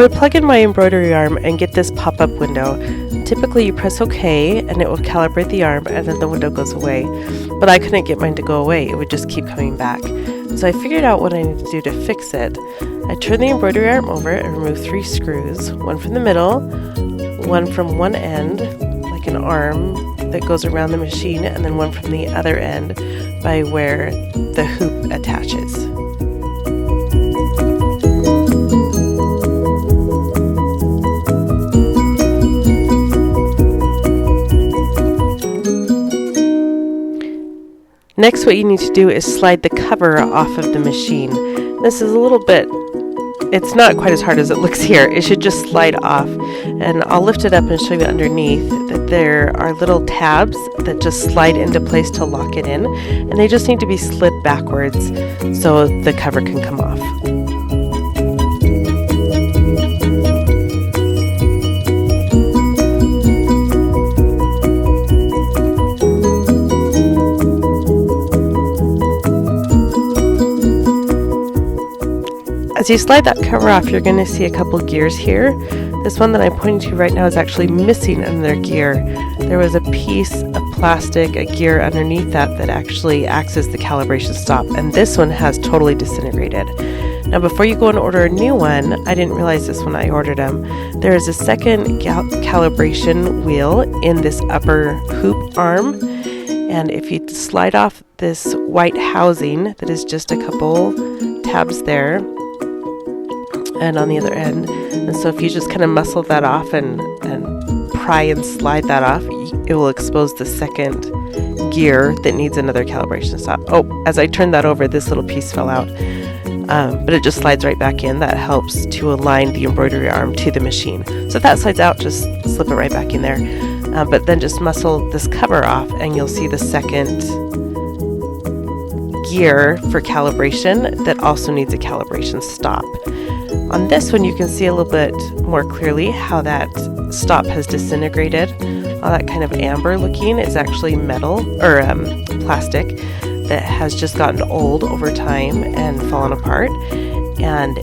would plug in my embroidery arm and get this pop-up window. Typically you press OK and it will calibrate the arm and then the window goes away. But I couldn't get mine to go away, it would just keep coming back. So I figured out what I need to do to fix it. I turn the embroidery arm over and remove 3 screws, one from the middle, one from one end, like an arm that goes around the machine, and then one from the other end by where the hoop attaches. Next, what you need to do is slide the cover off of the machine. This is a little bit, it's not quite as hard as it looks here. It should just slide off. And I'll lift it up and show you underneath that there are little tabs that just slide into place to lock it in. And they just need to be slid backwards so the cover can come off. As you slide that cover off, you're going to see a couple gears here. This one that I'm pointing to right now is actually missing another gear. There was a piece of plastic, a gear underneath that actually acts as the calibration stop, and this one has totally disintegrated. Now before you go and order a new one, I didn't realize this when I ordered them, there is a second calibration wheel in this upper hoop arm, and if you slide off this white housing that is just a couple tabs there, and on the other end, and so if you just kind of muscle that off and pry and slide that off, it will expose the second gear that needs another calibration stop. Oh, as I turned that over, this little piece fell out, but it just slides right back in. That helps to align the embroidery arm to the machine. So if that slides out, just slip it right back in there, but then just muscle this cover off and you'll see the second gear for calibration that also needs a calibration stop. On this one, you can see a little bit more clearly how that stop has disintegrated. All that kind of amber looking is actually metal or plastic that has just gotten old over time and fallen apart. And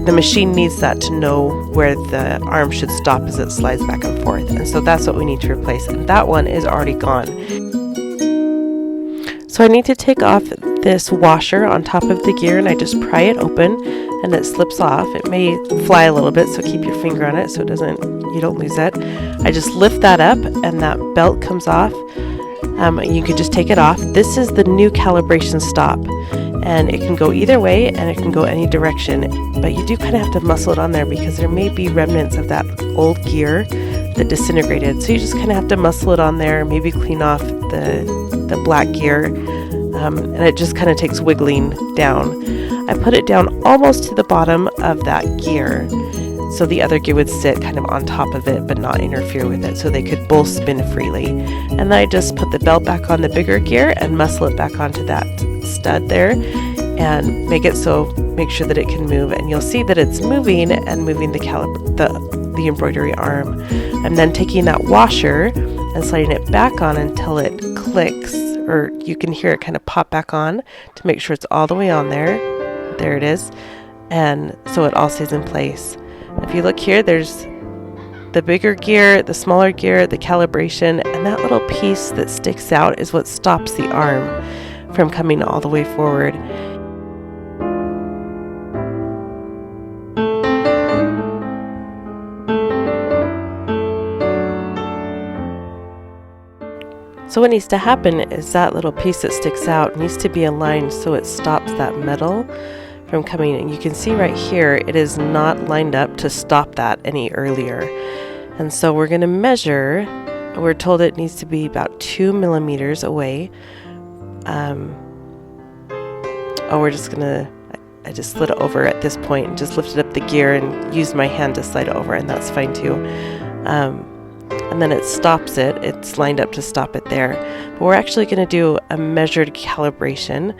the machine needs that to know where the arm should stop as it slides back and forth. And so that's what we need to replace. And that one is already gone. So I need to take off this washer on top of the gear, and I just pry it open and it slips off. It may fly a little bit, so keep your finger on it so you don't lose it. I just lift that up and that belt comes off. You could just take it off. This is the new calibration stop, and it can go either way and it can go any direction, but you do kind of have to muscle it on there because there may be remnants of that old gear that disintegrated. So you just kind of have to muscle it on there, maybe clean off the black gear, and it just kind of takes wiggling down. I put it down almost to the bottom of that gear, so the other gear would sit kind of on top of it but not interfere with it, so they could both spin freely. And then I just put the belt back on the bigger gear and muscle it back onto that stud there and make sure that it can move, and you'll see that it's moving and moving the embroidery arm. And then taking that washer and sliding it back on until it clicks, or you can hear it kind of pop back on to make sure it's all the way on there. There it is. And so it all stays in place. If you look here, there's the bigger gear, the smaller gear, the calibration, and that little piece that sticks out is what stops the arm from coming all the way forward. So what needs to happen is that little piece that sticks out needs to be aligned so it stops that metal from coming. And you can see right here, it is not lined up to stop that any earlier. And so we're going to measure. We're told it needs to be about 2 millimeters away. I just slid it over at this point and just lifted up the gear and used my hand to slide it over, and that's fine too. And then it stops it. It's lined up to stop it there. But we're actually going to do a measured calibration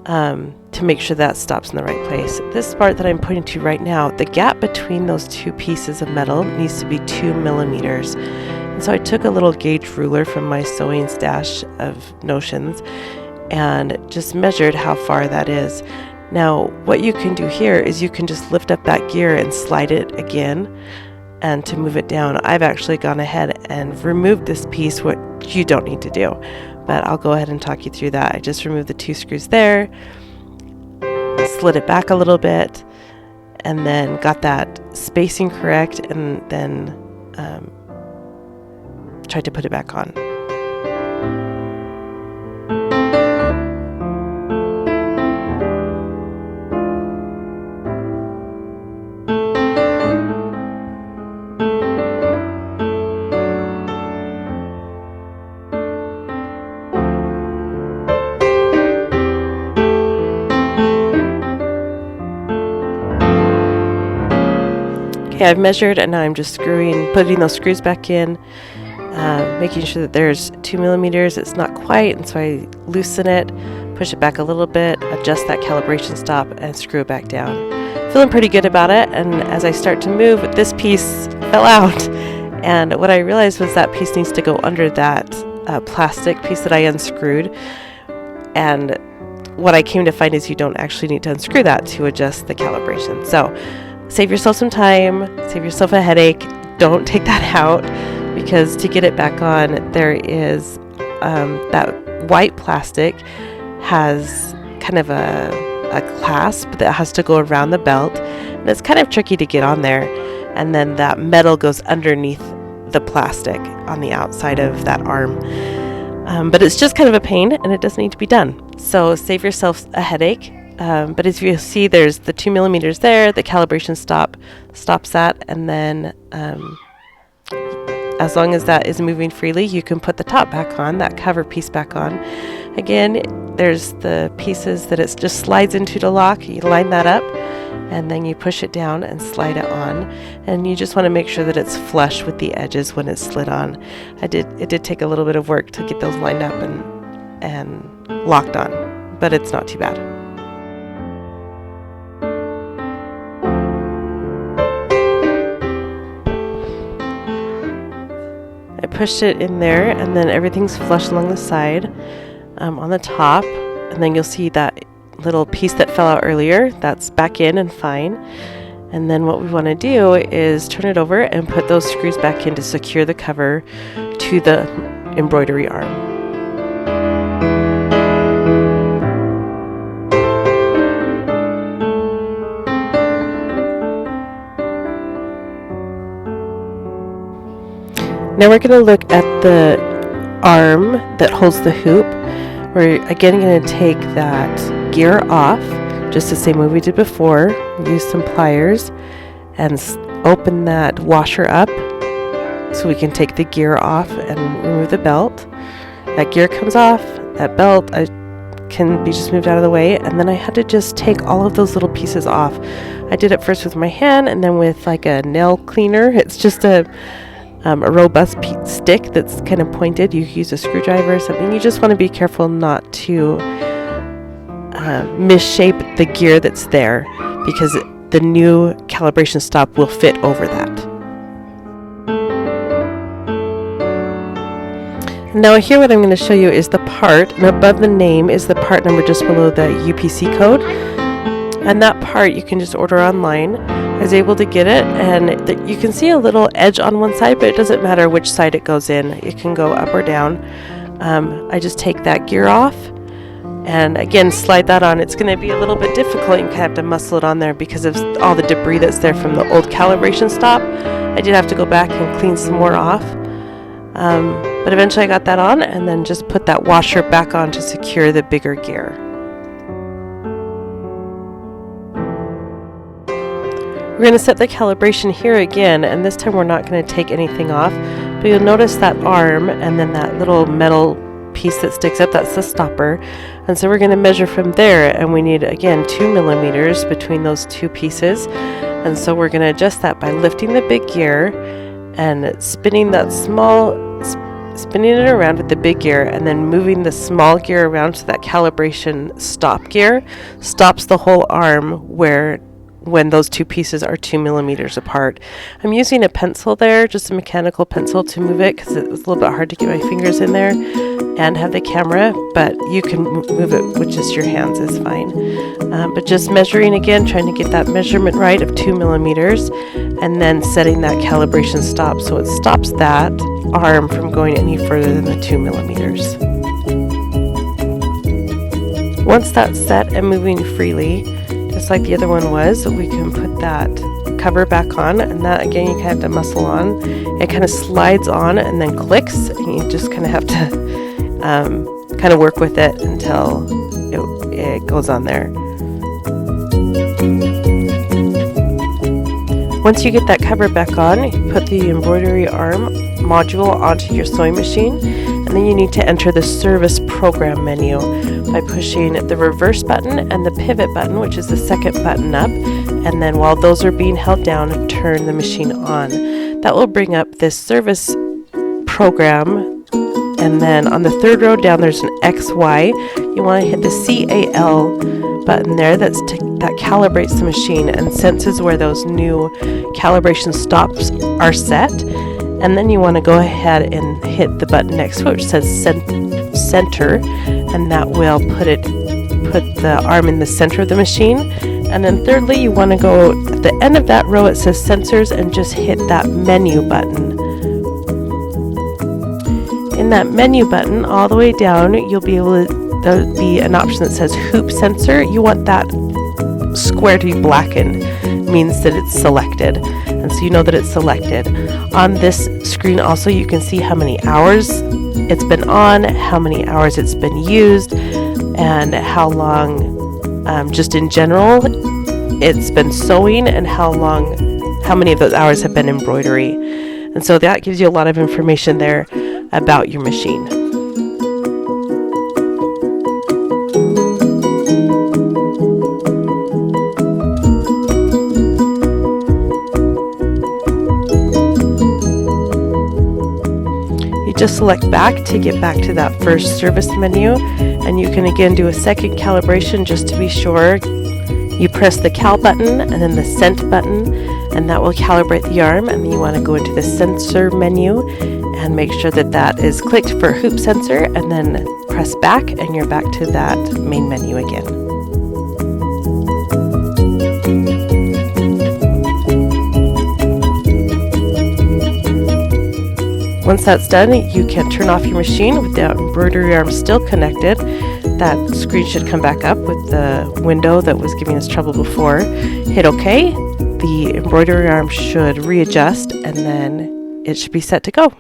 to make sure that stops in the right place. This part that I'm pointing to right now, the gap between those two pieces of metal needs to be 2 millimeters. And so I took a little gauge ruler from my sewing stash of notions and just measured how far that is. Now, what you can do here is you can just lift up that gear and slide it again. And to move it down, I've actually gone ahead and removed this piece, which you don't need to do. But I'll go ahead and talk you through that. I just removed the 2 screws there, slid it back a little bit, and then got that spacing correct, and then tried to put it back on. Okay, I've measured, and now I'm just putting those screws back in, making sure that there's 2 millimeters. It's not quite, and so I loosen it, push it back a little bit, adjust that calibration stop, and screw it back down. Feeling pretty good about it, and as I start to move, this piece fell out, and what I realized was that piece needs to go under that plastic piece that I unscrewed, and what I came to find is you don't actually need to unscrew that to adjust the calibration. So save yourself some time, save yourself a headache. Don't take that out, because to get it back on, there is that white plastic has kind of a clasp that has to go around the belt, and it's kind of tricky to get on there. And then that metal goes underneath the plastic on the outside of that arm. But it's just kind of a pain, and it doesn't need to be done. So save yourself a headache. But as you see, there's the 2 millimeters there, the calibration stops that, and then as long as that is moving freely, you can put the top back on, that cover piece back on. Again, there's the pieces that it just slides into to lock. You line that up, and then you push it down and slide it on, and you just want to make sure that it's flush with the edges when it's slid on. It did take a little bit of work to get those lined up and locked on, but it's not too bad. I pushed it in there, and then everything's flush along the side on the top, and then you'll see that little piece that fell out earlier, that's back in and fine. And then what we want to do is turn it over and put those screws back in to secure the cover to the embroidery arm. Now we're going to look at the arm that holds the hoop. We're again going to take that gear off, just the same way we did before. Use some pliers and open that washer up so we can take the gear off and remove the belt. That gear comes off, that belt can be just moved out of the way, and then I had to just take all of those little pieces off. I did it first with my hand and then with like a nail cleaner. It's just a robust stick that's kind of pointed. You use a screwdriver or something. You just want to be careful not to misshape the gear that's there, because the new calibration stop will fit over that. Now here what I'm going to show you is the part, and above the name is the part number just below the UPC code. And that part you can just order online. I was able to get it, and you can see a little edge on one side, but it doesn't matter which side it goes in. It can go up or down. I just take that gear off and again slide that on. It's going to be a little bit difficult. You kind of have to muscle it on there because of all the debris that's there from the old calibration stop. I did have to go back and clean some more off. But eventually I got that on, and then just put that washer back on to secure the bigger gear. We're going to set the calibration here again, and this time we're not going to take anything off, but you'll notice that arm and then that little metal piece that sticks up, that's the stopper. And so we're going to measure from there, and we need again 2 millimeters between those two pieces. And so we're going to adjust that by lifting the big gear and spinning it around with the big gear, and then moving the small gear around so that calibration stop gear stops the whole arm where when those two pieces are 2 millimeters apart. I'm using a pencil there, just a mechanical pencil, to move it because it was a little bit hard to get my fingers in there and have the camera, but you can move it with just your hands is fine. But just measuring again, trying to get that measurement right of 2 millimeters, and then setting that calibration stop so it stops that arm from going any further than the 2 millimeters. Once that's set and moving freely, just like the other one was, we can put that cover back on, and that again you kind of have to muscle on. It kind of slides on and then clicks, and you just kind of have to kind of work with it until it goes on there. Once you get that cover back on, you put the embroidery arm module onto your sewing machine, and then you need to enter the service program menu by pushing the reverse button and the pivot button, which is the second button up, and then while those are being held down, turn the machine on. That will bring up this service program, and then on the third row down there's an XY. You want to hit the CAL button there that calibrates the machine and senses where those new calibration stops are set, and then you want to go ahead and hit the button next to it which says center, and that will put the arm in the center of the machine. And then thirdly, you want to go at the end of that row, it says sensors, and just hit that menu button. In that menu button all the way down, you'll be able to, there'll be an option that says hoop sensor. You want that square to be blackened, means that it's selected, and so you know that it's selected. On this screen also you can see how many hours it's been on, how many hours it's been used, and how long just in general it's been sewing, and how many of those hours have been embroidery. And so that gives you a lot of information there about your machine. Just select back to get back to that first service menu, and you can again do a second calibration just to be sure. You press the cal button and then the cent button, and that will calibrate the arm, and then you want to go into the sensor menu and make sure that that is clicked for hoop sensor, and then press back and you're back to that main menu again. Once that's done, you can turn off your machine with the embroidery arm still connected. That screen should come back up with the window that was giving us trouble before. Hit OK. The embroidery arm should readjust, and then it should be set to go.